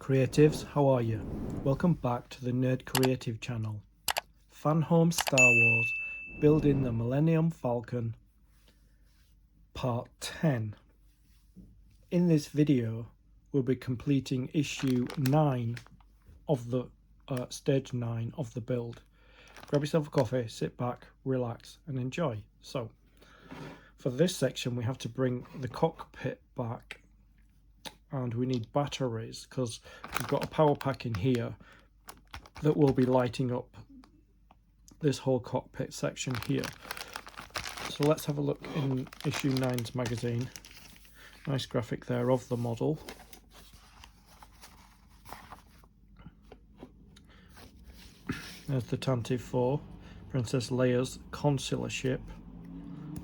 Creatives, how are you? Welcome back to the Nerd Creative channel. FANHOME Star Wars, building the Millennium Falcon, part 10. In this video, we'll be completing issue 9 of the stage 9 of the build. Grab yourself a coffee, sit back, relax and enjoy. So, for this section we have to bring the cockpit back, and we need batteries because we've got a power pack in here that will be lighting up this whole cockpit section here. So let's have a look in issue 9's magazine. Nice graphic there of the model. There's the Tantive 4, Princess Leia's consular ship.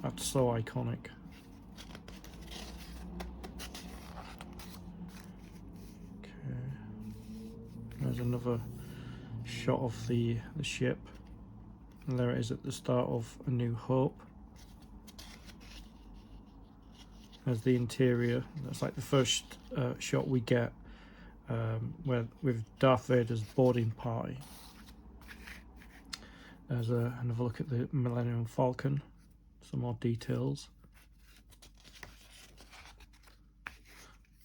That's so iconic. There's another shot of the ship, and there it is at the start of A New Hope. There's the interior. That's like the first shot we get where with Darth Vader's boarding party. There's another look at the Millennium Falcon, some more details.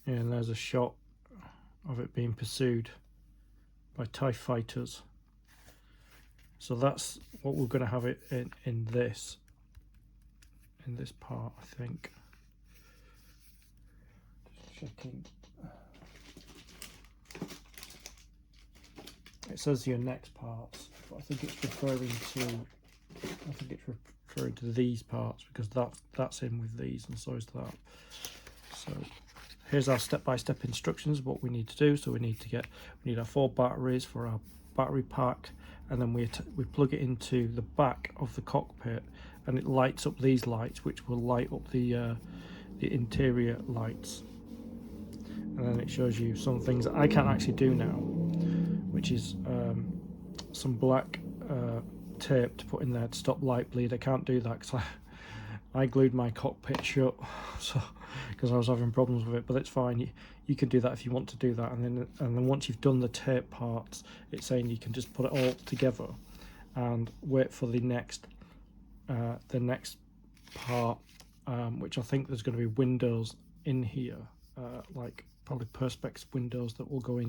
And there's a shot of it being pursued by TIE fighters. So that's what we're going to have it in this part, I think. Just checking. It says your next parts, but I think it's referring to these parts because that's in with these, and so is that. So here's our step-by-step instructions of what we need to do. So we need our 4 batteries for our battery pack, and then we plug it into the back of the cockpit, and it lights up these lights, which will light up the interior lights. And then it shows you some things that I can't actually do now, which is some black tape to put in there to stop light bleed. I can't do that because I glued my cockpit shut, so because I was having problems with it. But it's fine. You can do that if you want to do that, and then once you've done the tape parts, it's saying you can just put it all together and wait for the next part, which I think there's going to be windows in here, like probably perspex windows that will go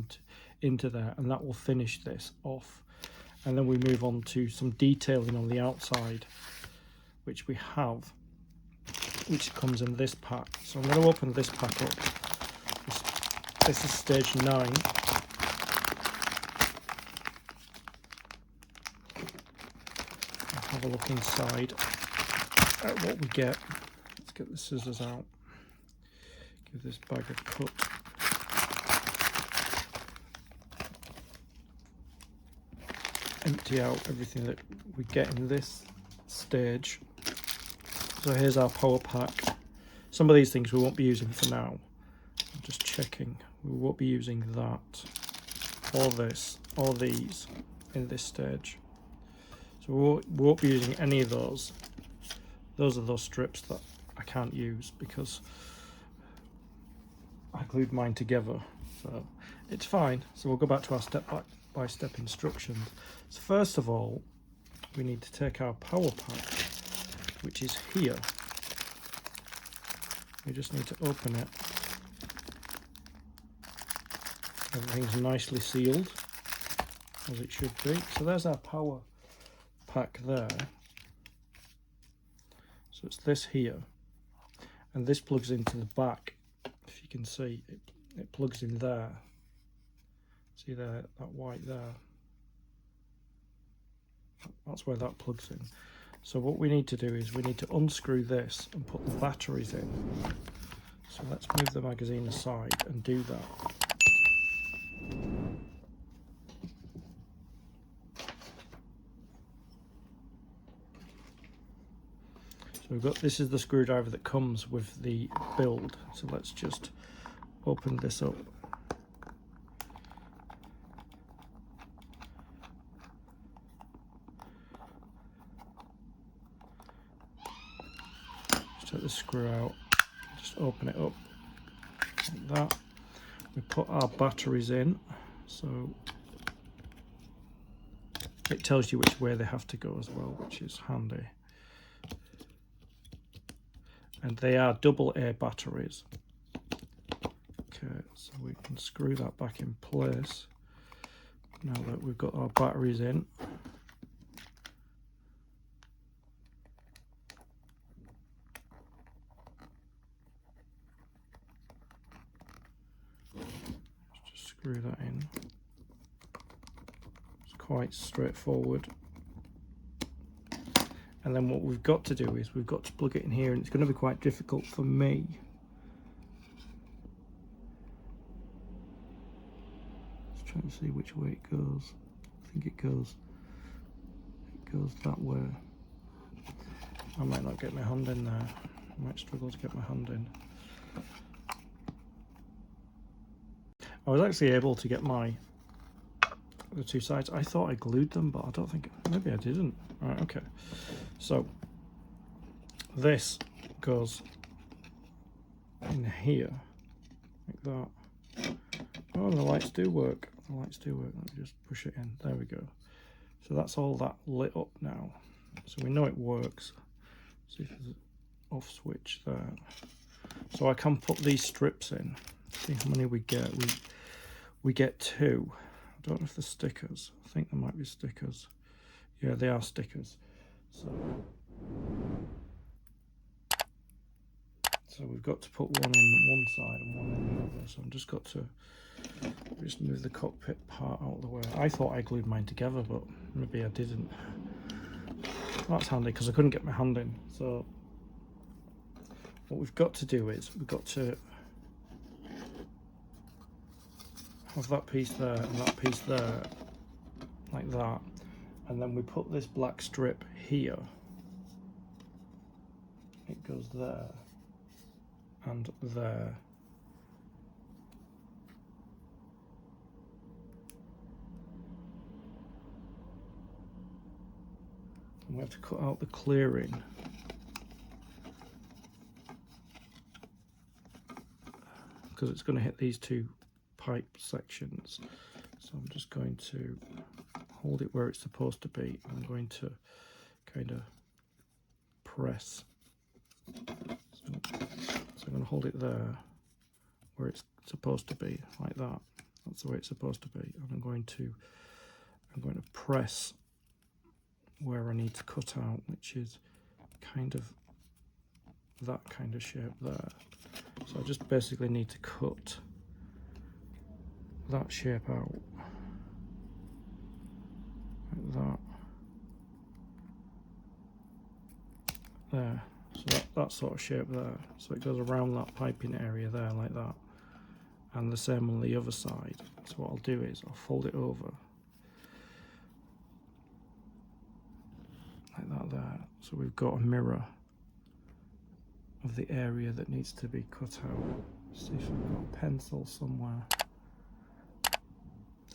into there, and that will finish this off. And then we move on to some detailing on the outside, which we have, which comes in this pack. So I'm going to open this pack up. This is stage 9. I'll have a look inside at what we get. Let's get the scissors out. Give this bag a cut. Empty out everything that we get in this stage. So here's our power pack. Some of these things we won't be using for now. I'm just checking. We won't be using that, or this, or these in this stage. So we won't be using any of those. Those are those strips that I can't use because I glued mine together. So it's fine. So we'll go back to our step-by-step instructions. So first of all, we need to take our power pack, which is here. We just need to open it. Everything's nicely sealed, as it should be. So there's our power pack there. So it's this here, and this plugs into the back. If you can see, it plugs in there. See there, that white there? That's where that plugs in. So what we need to do is we need to unscrew this and put the batteries in. So let's move the magazine aside and do that. So we've got, this is the screwdriver that comes with the build. So let's just open this up. Take the screw out, just open it up like that. we put our batteries in, so it tells you which way they have to go as well, which is handy. And they are double A batteries. Okay, so we can screw that back in place now that we've got our batteries in. Just screw that in. It's quite straightforward. And then what we've got to do is we've got to plug it in here, and it's going to be quite difficult for me. Just trying to see which way it goes. I think it goes that way. I might not get my hand in there. I might struggle to get my hand in. I was actually able to get the two sides. I thought I glued them, but I don't think, maybe I didn't. Right, okay. So this goes in here like that. Oh, the lights do work. The lights do work. Let me just push it in. There we go. So that's all that lit up now. So we know it works. See if there's an off switch there. So I can put these strips in. See how many we get. We get 2. I don't know if they're stickers. I think there might be stickers. Yeah, they are stickers. So we've got to put one in one side and one in the other. So I've just got to move the cockpit part out of the way. I thought I glued mine together, but maybe I didn't. That's handy because I couldn't get my hand in. So what we've got to do is we've got to have that piece there and that piece there, like that. And then we put this black strip here. It goes there and there. And we have to cut out the clearing. Because it's going to hit these 2 pipe sections. So I'm just going to hold it where it's supposed to be. I'm going to kind of press. So I'm going to hold it there where it's supposed to be, like that. That's the way it's supposed to be. And I'm going to press where I need to cut out, which is kind of that kind of shape there. So I just basically need to cut that shape out, like that, there. So that sort of shape there. So it goes around that piping area there, like that. And the same on the other side. So what I'll do is I'll fold it over, like that there. So we've got a mirror of the area that needs to be cut out. See if I've got a pencil somewhere.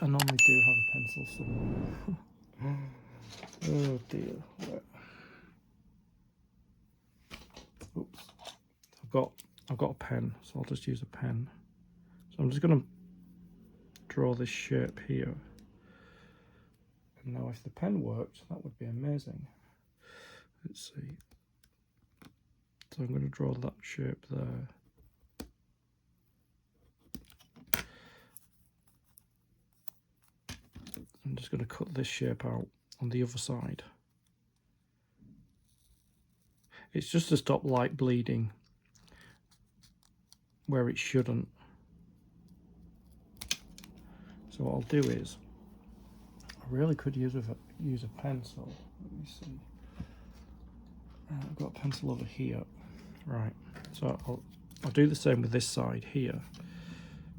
I normally do have a pencil somewhere. Oh dear. Right. Oops. I've got a pen, so I'll just use a pen. So I'm just going to draw this shape here. And now if the pen worked, that would be amazing. Let's see. So I'm going to draw that shape there. I'm just going to cut this shape out on the other side. It's just to stop light bleeding where it shouldn't. So what I'll do is, I really could use a pencil. Let me see. I've got a pencil over here. Right. So I'll do the same with this side here.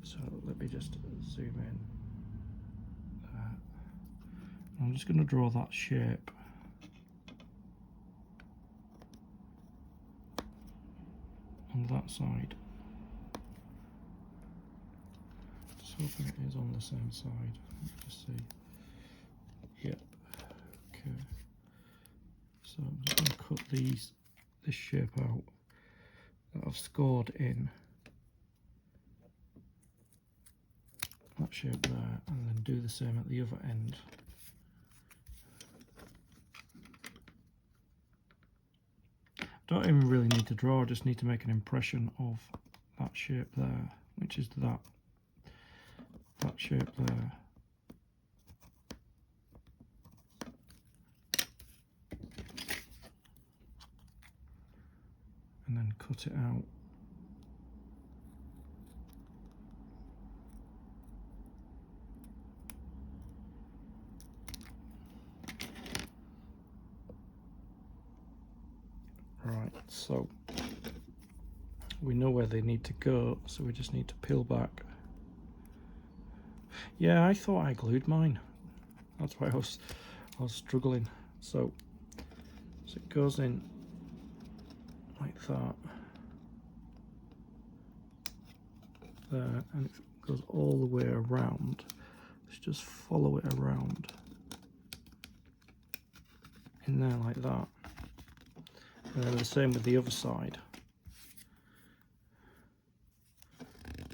So let me just zoom in. I'm just going to draw that shape. On that side. Just hoping it is on the same side. Let's just see. Yep. Okay. So I'm just going to cut this shape out that I've scored in. that shape there, and then do the same at the other end. Don't even really need to draw, I just need to make an impression of that shape there, which is that shape there. And then cut it out. Right, so we know where they need to go, so we just need to peel back. Yeah, I thought I glued mine. That's why I was struggling. So it goes in like that, there, and it goes all the way around. Let's just follow it around in there like that. And then the same with the other side.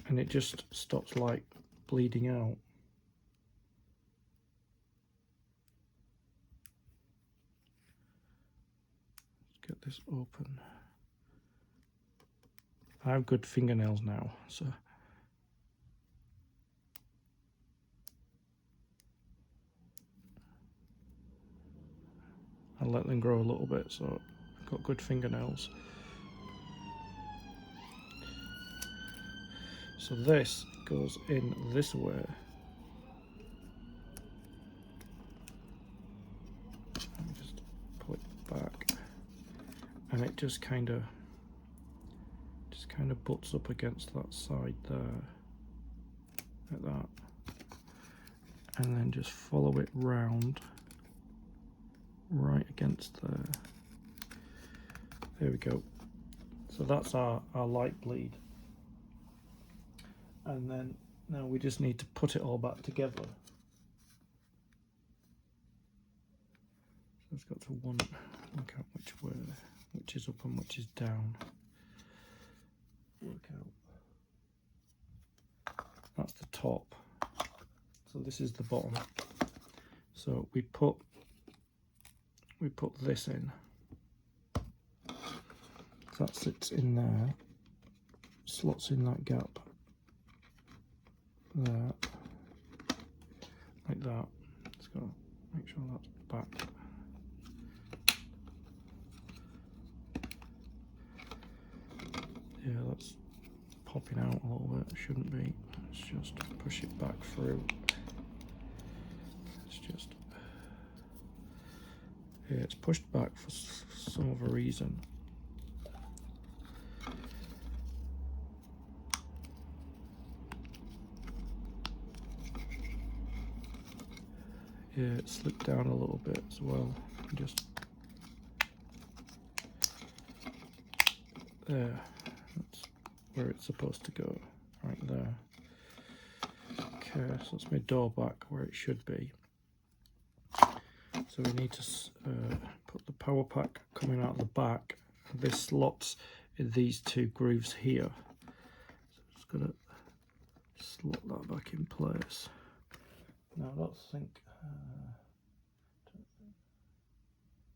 And it just stops like bleeding out. Let's get this open. I have good fingernails now, so I'll let them grow a little bit, so I've got good fingernails. So this goes in this way. Let me just pull it back, and it just kind of butts up against that side there, like that, and then just follow it round right against there. There we go. So that's our light bleed. And then now we just need to put it all back together. So it's got to work out which way, which is up and which is down. Work out. That's the top. So this is the bottom. So we put this in. So that sits in there, slots in that gap. There, like that. Just gotta make sure that's back. Yeah, that's popping out a little bit. It shouldn't be. Let's just push it back through. It's just, yeah, it's pushed back for some other reason. Yeah, it slipped down a little bit as well. Just there. That's where it's supposed to go, right there. Okay, so that's my door back where it should be. So we need to put the power pack coming out the back. This slots in these two grooves here. So I'm just gonna slot that back in place. Now I don't think.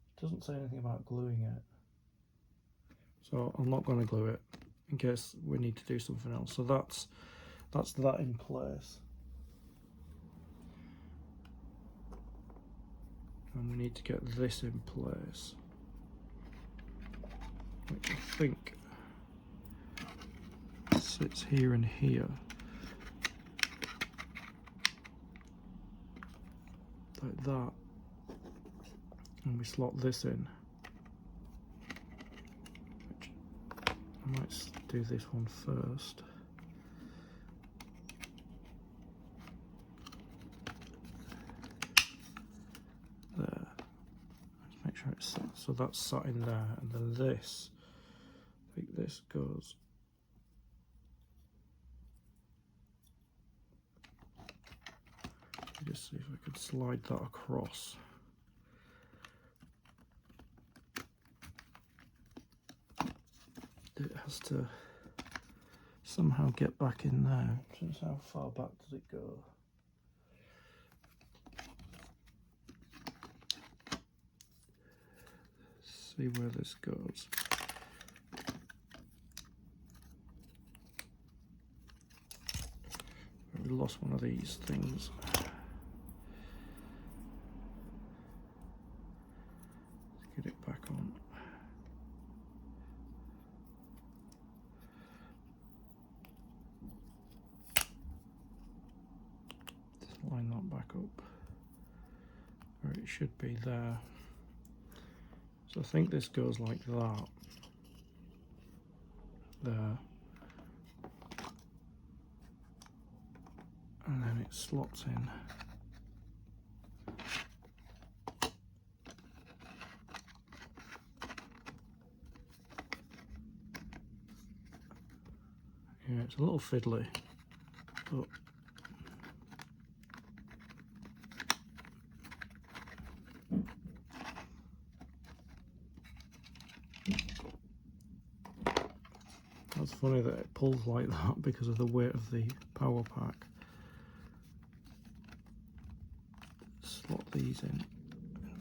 It doesn't say anything about gluing it, so I'm not going to glue it in case we need to do something else. So that's that in place, and we need to get this in place, which I think sits here and here, like that. And we slot this in, which I might do this one first. There. Let's make sure it's set. So that's sat in there, and then this, I think this goes just see if I could slide that across. It has to somehow get back in there. Just how far back does it go? See where this goes. We lost one of these things. Let's get it back on. Just line that back up where it should be there. So I think this goes like that. There. And then it slots in. Yeah, it's a little fiddly, but that's funny that it pulls like that because of the weight of the power pack. Slot these in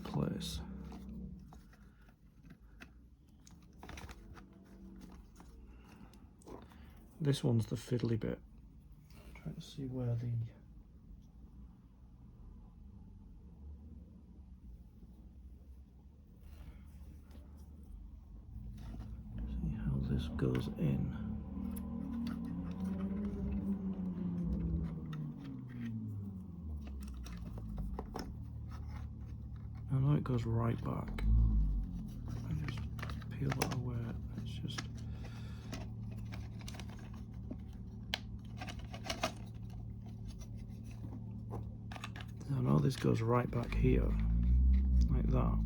place. This one's the fiddly bit. I'm trying to see where the see how this goes in. I know it goes right back. I just peel that away. It's just I know this goes right back here, like that,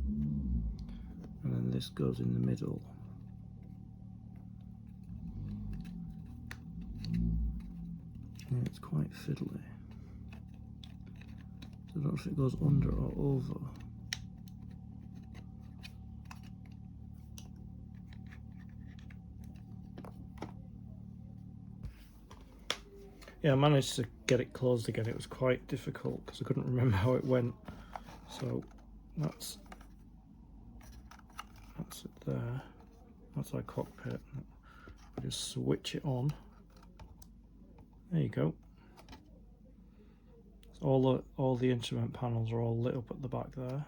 and then this goes in the middle. Yeah, it's quite fiddly. I don't know if it goes under or over. Yeah, I managed to get it closed again. It was quite difficult because I couldn't remember how it went. So that's it there. That's our cockpit. We just switch it on. There you go. All the instrument panels are all lit up at the back there.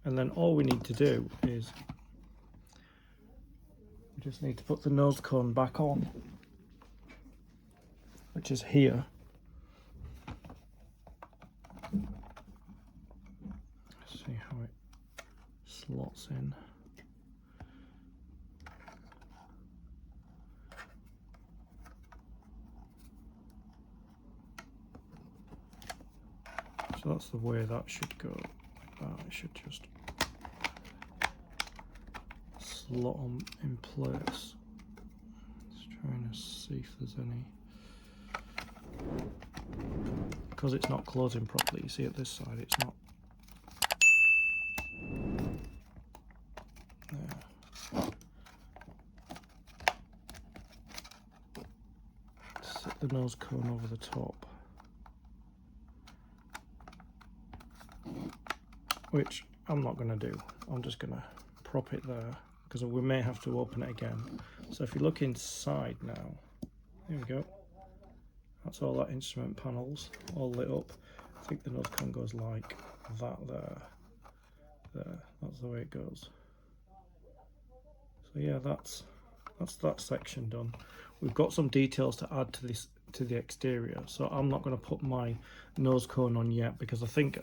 And then all we need to do is we just need to put the nose cone back on, which is here. Let's see how it slots in. So that's the way that should go. It should just slot on in place. Just trying to see if there's any. Because it's not closing properly, you see at this side it's not. There. Set the nose cone over the top, which I'm not going to do. I'm just going to prop it there because we may have to open it again. So if you look inside now, there we go. That's all that instrument panels all lit up. I think the nose cone goes like that there. That's the way it goes. So yeah, that's that section done. We've got some details to add to the exterior. So I'm not going to put my nose cone on yet because I think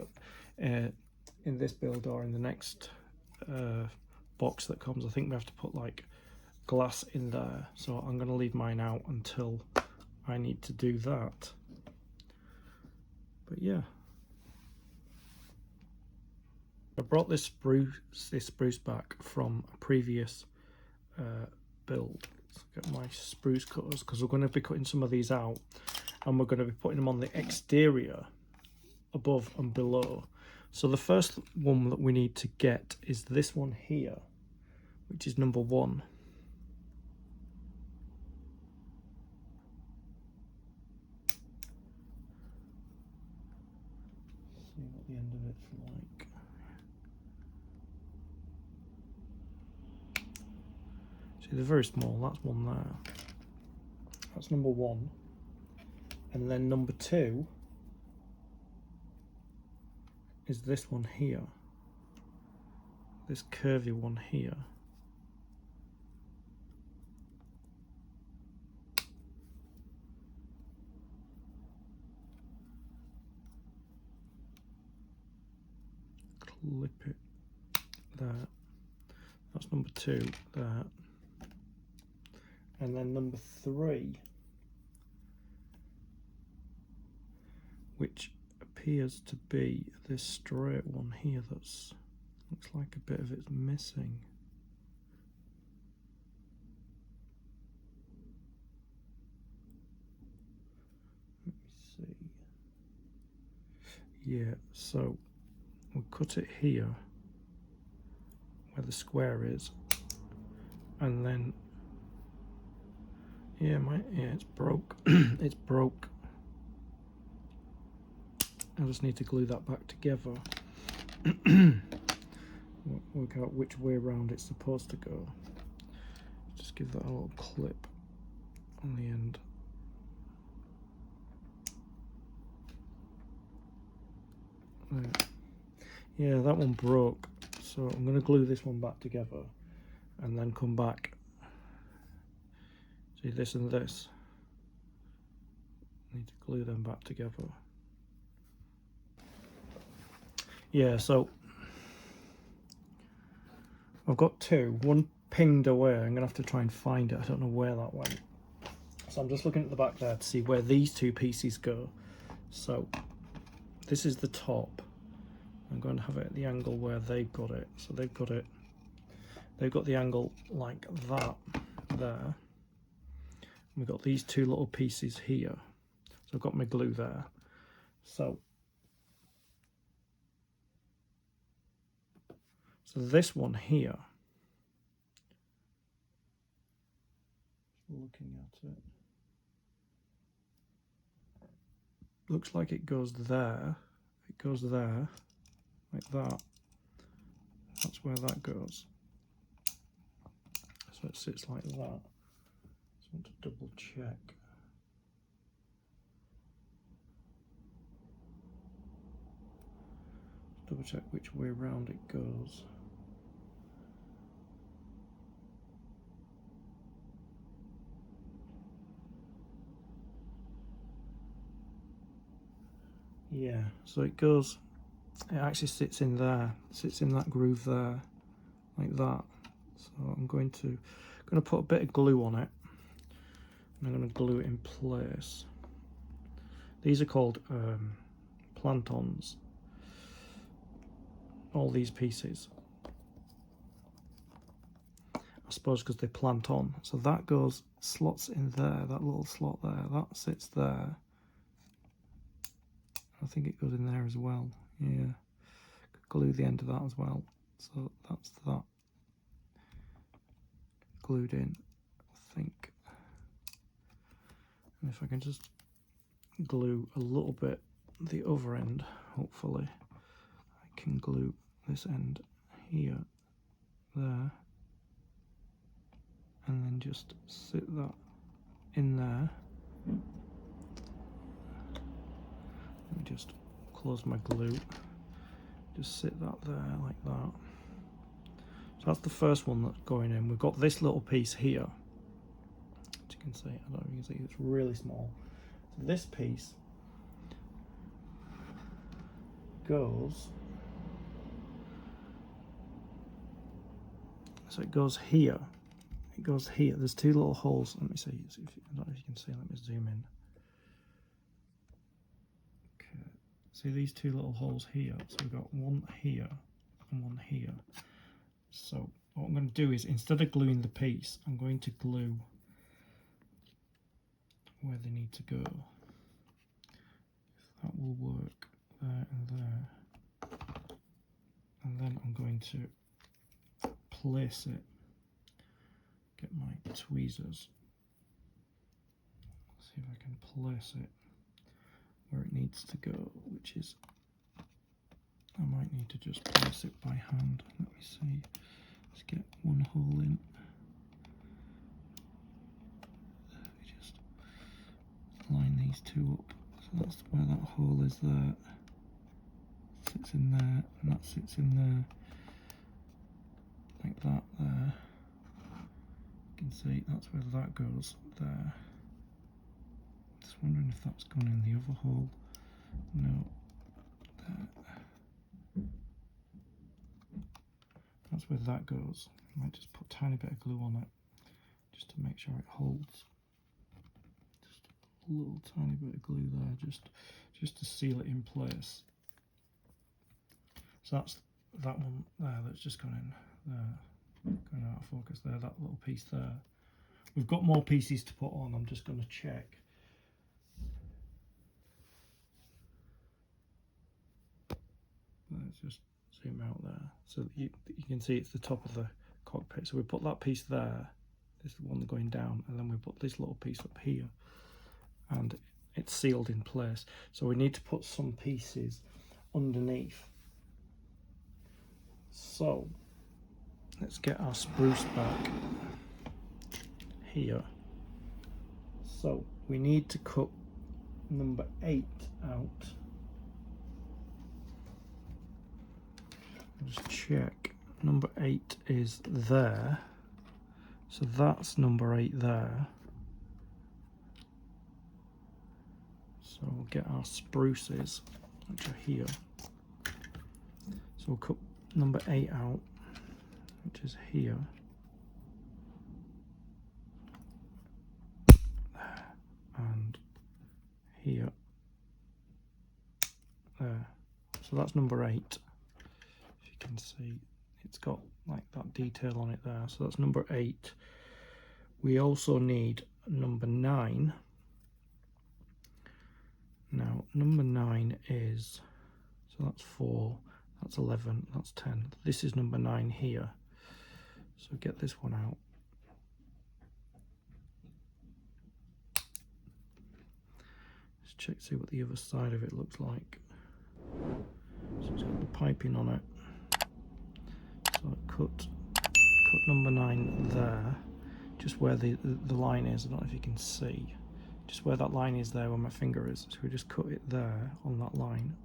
in this build or in the next box that comes, I think we have to put like glass in there. So I'm going to leave mine out until I need to do that. But yeah, I brought this spruce back from a previous build. Let's get my spruce cutters because we're going to be cutting some of these out and we're going to be putting them on the exterior above and below. So the first one that we need to get is this one here, which is number 1. See, they're very small. That's one there. That's number 1. And then number 2 is this one here. This curvy one here. Clip it there. That's number 2 there. And then number 3, which appears to be this straight one here that's looks like a bit of it's missing. Let me see. Yeah, so we'll cut it here where the square is, and then yeah, it's broke. It's broke. I just need to glue that back together. Work out which way around it's supposed to go. Just give that a little clip on the end. There. Yeah, that one broke, so I'm going to glue this one back together and then come back. See, this and this. I need to glue them back together. Yeah, so I've got 2. One pinged away. I'm going to have to try and find it. I don't know where that went. So I'm just looking at the back there to see where these 2 pieces go. So this is the top. I'm going to have it at the angle where they've got it. So they've got the angle like that there. We've got these 2 little pieces here. So I've got my glue there. So this one here, looking at it, looks like it goes there. It goes there, like that. That's where that goes. So it sits like that. Just want to double check. Double check which way around it goes. Yeah, so it goes, it actually sits in there, sits in that groove there, like that. So I'm going to put a bit of glue on it, and I'm going to glue it in place. These are called plantons, all these pieces, I suppose because they plant on. So that goes, slots in there, that little slot there, that sits there. I think it goes in there as well. Yeah, could glue the end of that as well. So that's that glued in, I think. And if I can just glue a little bit the other end, hopefully I can glue this end here, there, and then just sit that in there. Let me just close my glue, just sit that there like that. So that's the first one that's going in. We've got this little piece here, as you can see, I don't know if you can see, it's really small. So this piece goes, so it goes here, it goes here, there's 2 little holes. Let me see, I don't know if you can see, let me zoom in. See these 2 little holes here, so we've got one here and one here. So what I'm going to do is, instead of gluing the piece, I'm going to glue where they need to go. If that will work, there and there. And then I'm going to place it, get my tweezers, see if I can place it where it needs to go, which is, I might need to just place it by hand. Let me see, let's get one hole in. 2 up. So that's where that hole is there. Sits in there, and that sits in there. Like that there. You can see that's where that goes there. Just wondering if that's gone in the other hole. No. There. That's where that goes. I might just put a tiny bit of glue on it just to make sure it holds. Just a little tiny bit of glue there just to seal it in place. So that's that one there that's just gone in there, going out of focus there, that little piece there. We've got more pieces to put on. I'm just going to check. Let's just zoom out there so that you can see it's the top of the cockpit. So we put that piece there, this is the one going down, and then we put this little piece up here, and it's sealed in place. So we need to put some pieces underneath. So let's get our spruce back here. So we need to cut number 8 out. Just check, number 8 is there, so that's number 8 there. So we'll get our spruces, which are here. So we'll cut number 8 out, which is here. And here. There. So that's number 8. Can see it's got like that detail on it there, so that's number 8. We also need number 9. Now number 9 is, so that's 4, that's 11, that's 10. This is number 9 here, so get this one out. Let's check, see what the other side of it looks like. So it's got the piping on it. So cut number 9 there, just where the line is. I don't know if you can see, just where that line is there, where my finger is. So we just cut it there on that line.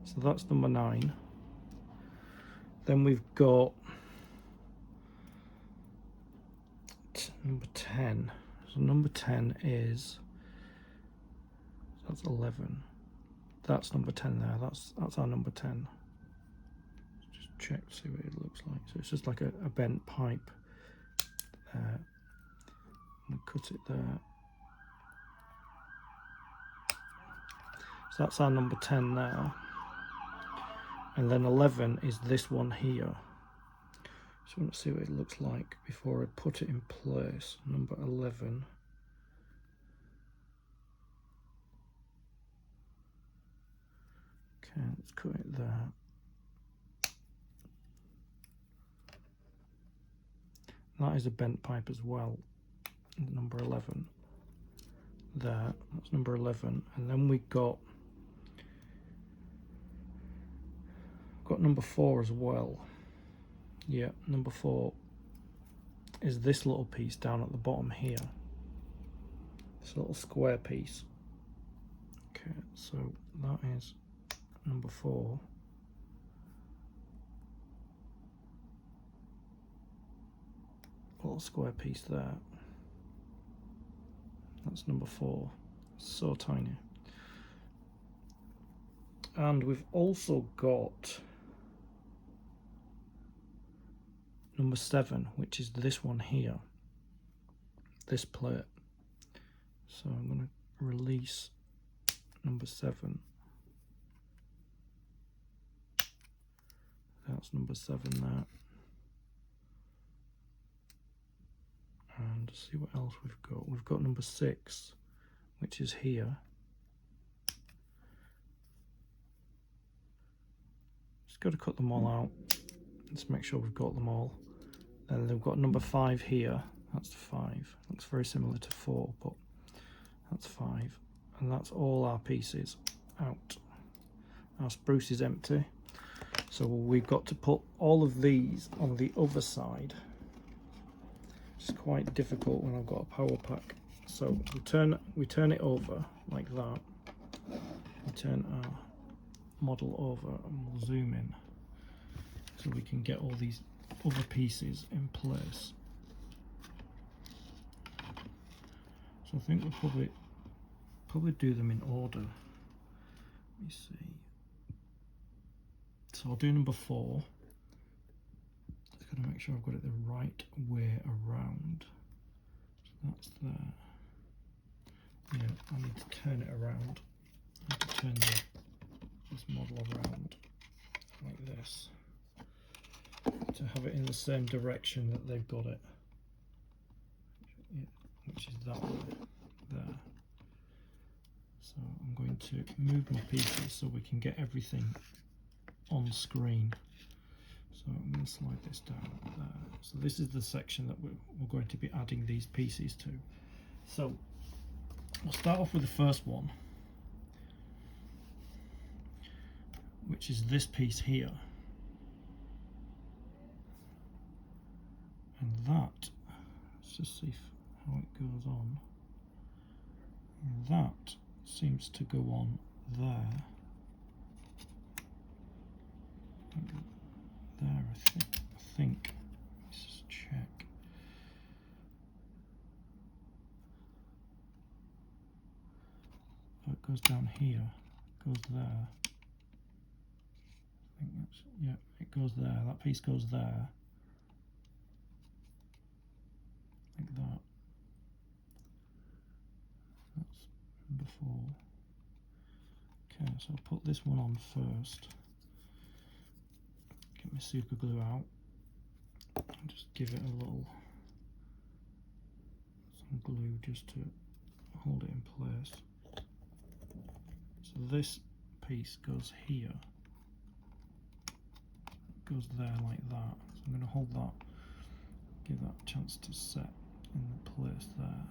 So that's number 9. Then we've got number 10. So number 10 is, that's 11. That's number 10 there. That's our number 10. Check to see what it looks like. So it's just like a bent pipe there. We'll cut it there. So that's our number 10 there. And then 11 is this one here. So I want to see what it looks like before I put it in place. Number 11. Okay, let's cut it there. That is a bent pipe as well, number 11 there, that's number 11. And then we got number 4 as well. Yeah, number 4 is this little piece down at the bottom here, this little square piece. Okay, so that is number 4. Little square piece there. That's number 4. So tiny. And we've also got number 7, which is this one here, this plate. So I'm going to release number 7. That's number 7 there. And see what else we've got. We've got number 6, which is here. Just got to cut them all out. Let's make sure we've got them all. Then they've got number 5 here. That's 5. Looks very similar to 4, but that's 5. And that's all our pieces out. Our spruce is empty. So we've got to put all of these on the other side. It's quite difficult when I've got a power pack So we turn it over like that. We turn our model over and we'll zoom in so we can get all these other pieces in place. So I think we'll probably do them in order. Let me see. So I'll do number 4. Just gotta make sure I've got it the right way around. So that's there. Yeah, I need to turn it around. I need to turn this model around like this to have it in the same direction that they've got it. Yeah, which is that way there. So I'm going to move my pieces so we can get everything on screen. So I'm going to slide this down there. So this is the section that we're going to be adding these pieces to. So we'll start off with the first one, which is this piece here. And that, let's just see how it goes on. And that seems to go on there. There, I think. Let's just check. Oh, it goes down here, goes there. I think that's, yeah, it goes there. That piece goes there. Like that. That's number 4. Okay, so I'll put this one on first. Get my super glue out and just give it a little some glue just to hold it in place. So this piece goes here, it goes there like that. So I'm going to hold that, give that a chance to set in the place there.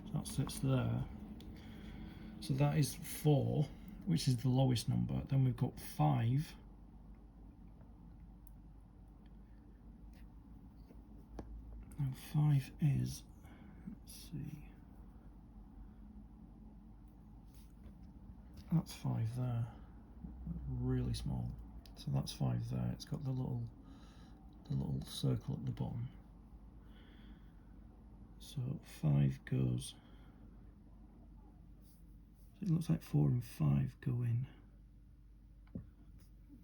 So that sits there. So that is 4, which is the lowest number. Then we've got 5. Now 5 is, let's see, that's 5 there, really small. So that's 5 there. It's got the little circle at the bottom. So 5 goes. It looks like 4 and 5 go in the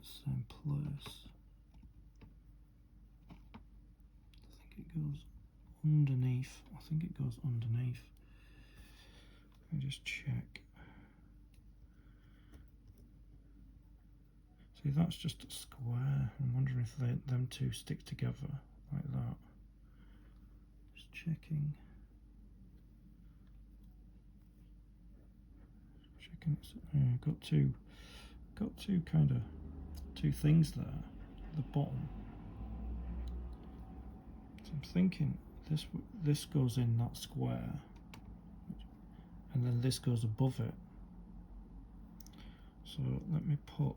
same place. I think it goes underneath. I think it goes underneath. Let me just check. See, that's just a square. I'm wondering if them two stick together like that. Just checking. Got two kind of two things there at the bottom. So I'm thinking this goes in that square, and then this goes above it. So let me put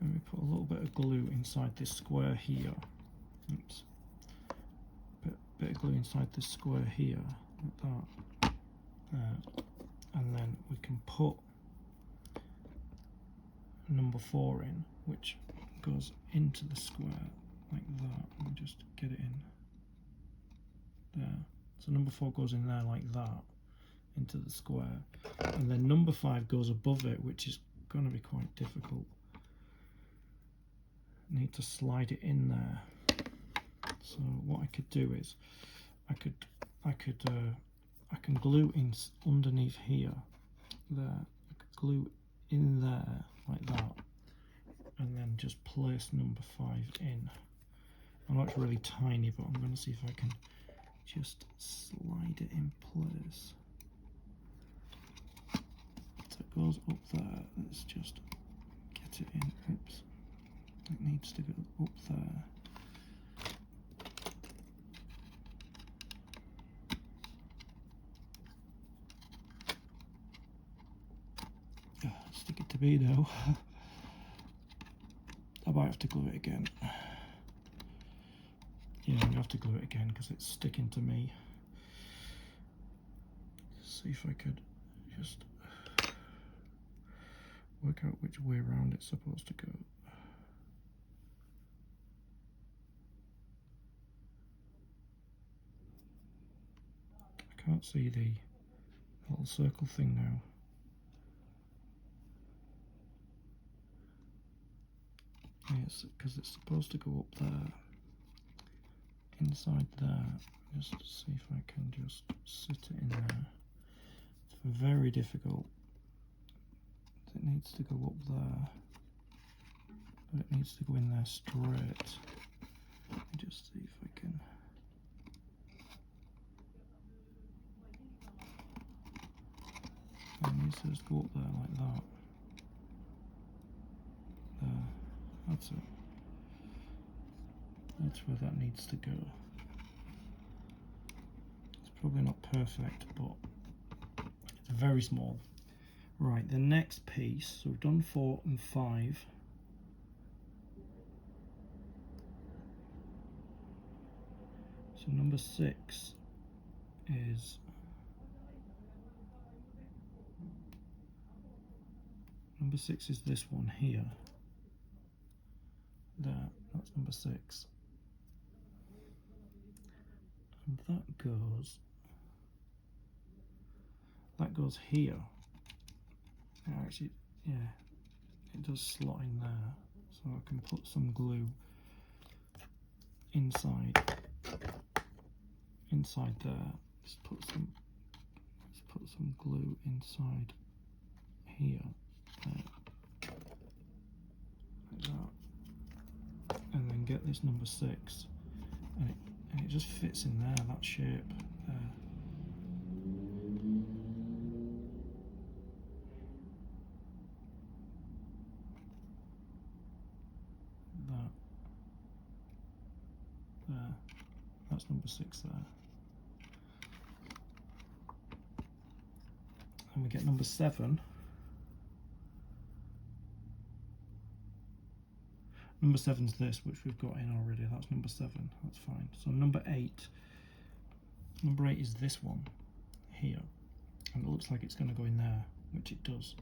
a little bit of glue inside this square here. Oops. Bit of glue inside this square here, like that. There. And then we can put number 4 in, which goes into the square like that. Let me just get it in there. So number 4 goes in there like that, into the square. And then number 5 goes above it, which is going to be quite difficult. Need to slide it in there. So what I could do is I can glue in underneath here, there. I could glue in there like that, and then just place number 5 in. I know it's really tiny, but I'm going to see if I can just slide it in place. So it goes up there. Let's just get it in. Oops. It needs to go up there. Stick it to me now. I might have to glue it again. Yeah, I'm going to have to glue it again because it's sticking to me. see if I could just work out which way around it's supposed to go. I can't see the little circle thing now. Yes, because it's supposed to go up there, inside there. Just to see if I can just sit it in there. It's very difficult. It needs to go up there, but it needs to go in there straight. Let me just see if I can. It needs to just go up there like that. There, that's it. That's where that needs to go. It's probably not perfect, but it's very small. Right, the next piece, so we've done 4 and 5. So number 6 is this one here. There, that's number 6. And that goes here. Actually, yeah, it does slot in there, so I can put some glue inside there. Let's put some glue inside here, there, like that, and then get this number 6, and it just fits in there, that shape there. There, that's number 6 there. And we get number 7. Number 7's this, which we've got in already. That's number 7, that's fine. So number 8 is this one here. And it looks like it's going to go in there, which it does.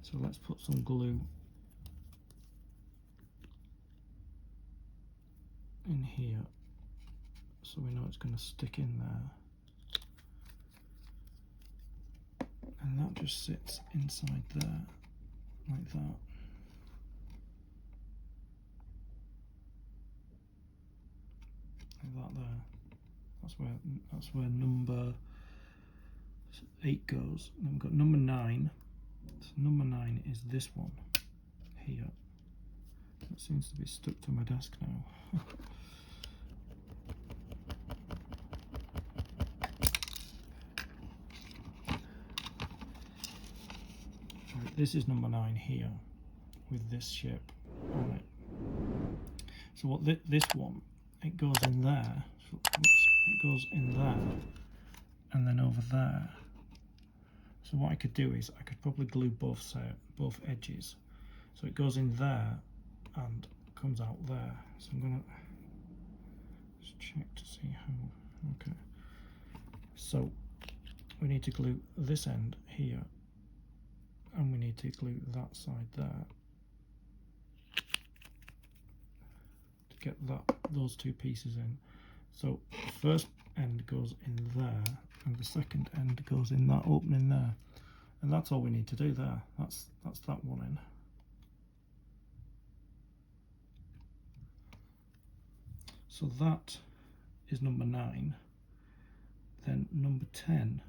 So let's put some glue in here, so we know it's going to stick in there, and that just sits inside there like that. Like that there. That's where number 8 goes. Then we've got number 9. So number 9 is this one here. That seems to be stuck to my desk now. Right, this is number 9 here with this shape on it. So what this one, it goes in there. It goes in there and then over there. So what I could do is I could probably glue both edges. So it goes in there and comes out there. So I'm gonna just check to see how. Okay. So we need to glue this end here, and we need to glue that side there to get those two pieces in. So the first end goes in there, and the second end goes in that opening there, and that's all we need to do there. That's that one in. So that is number 9. Then number 10,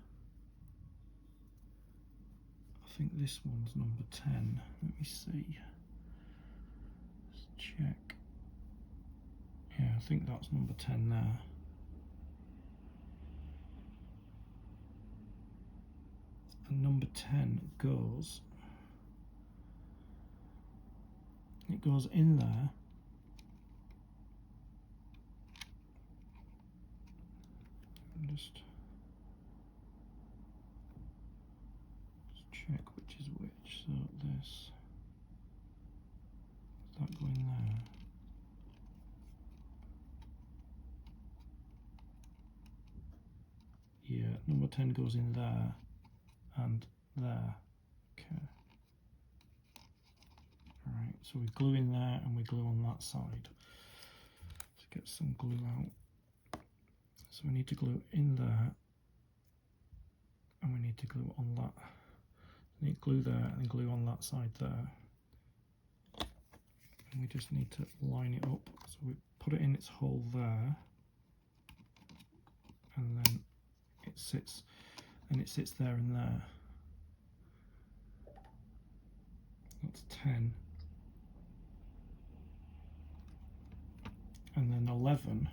I think this one's number 10. Let me see. Let's check. Yeah, I think that's number 10 there. And number 10 goes in there. Just check which is which. So this, does that go in there? Yeah, number 10 goes in there and there. Okay. Alright, so we glue in there and we glue on that side. Let's get some glue out. So we need to glue in there and we need to glue on that. We need glue there and glue on that side there. And we just need to line it up. So we put it in its hole there and then it sits there and there. That's 10. And then 11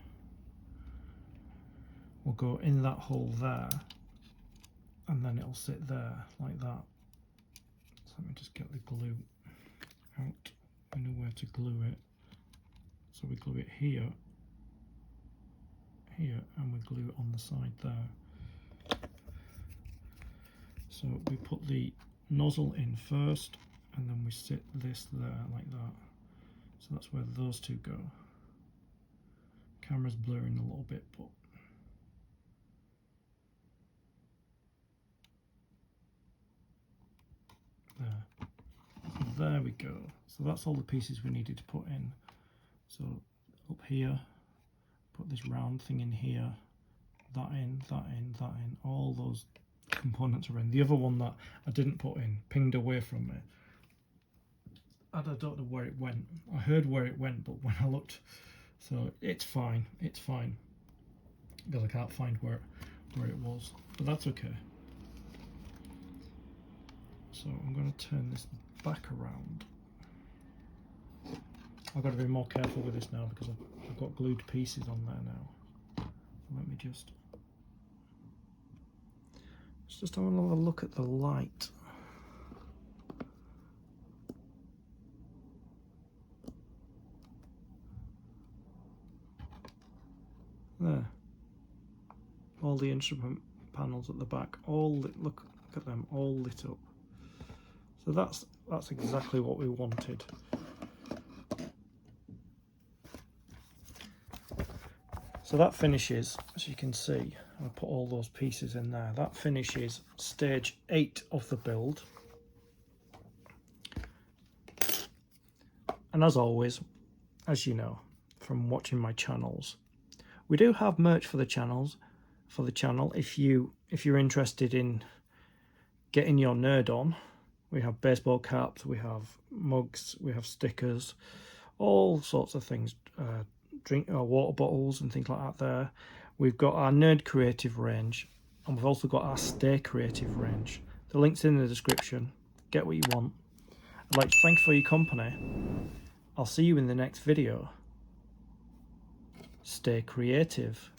will go in that hole there and then it'll sit there like that. So let me just get the glue out. We know where to glue it. So we glue it here, here, and we glue it on the side there. So we put the nozzle in first and then we sit this there like that. So that's where those two go. Camera's blurring a little bit, but there. So there we go. So that's all the pieces we needed to put in. So up here, put this round thing in here, that in, that in, that in, all those components are in. The other one that I didn't put in pinged away from me. And I don't know where it went. I heard where it went, but when I looked, so it's fine, because I can't find where it was, but that's okay. So I'm going to turn this back around. I've got to be more careful with this now because I've got glued pieces on there now. Let me just have another look at the light. There, all the instrument panels at the back, all lit, look at them, all lit up. So that's exactly what we wanted. So that finishes, as you can see, I put all those pieces in there. That finishes stage 8 of the build. And as always, as you know from watching my channels, we do have merch for the channel. If you're interested in getting your nerd on, we have baseball caps, we have mugs, we have stickers, all sorts of things, water bottles and things like that there. We've got our Nerd Creative range, and we've also got our Stay Creative range. The link's in the description. Get what you want. I'd like to thank you for your company. I'll see you in the next video. Stay creative.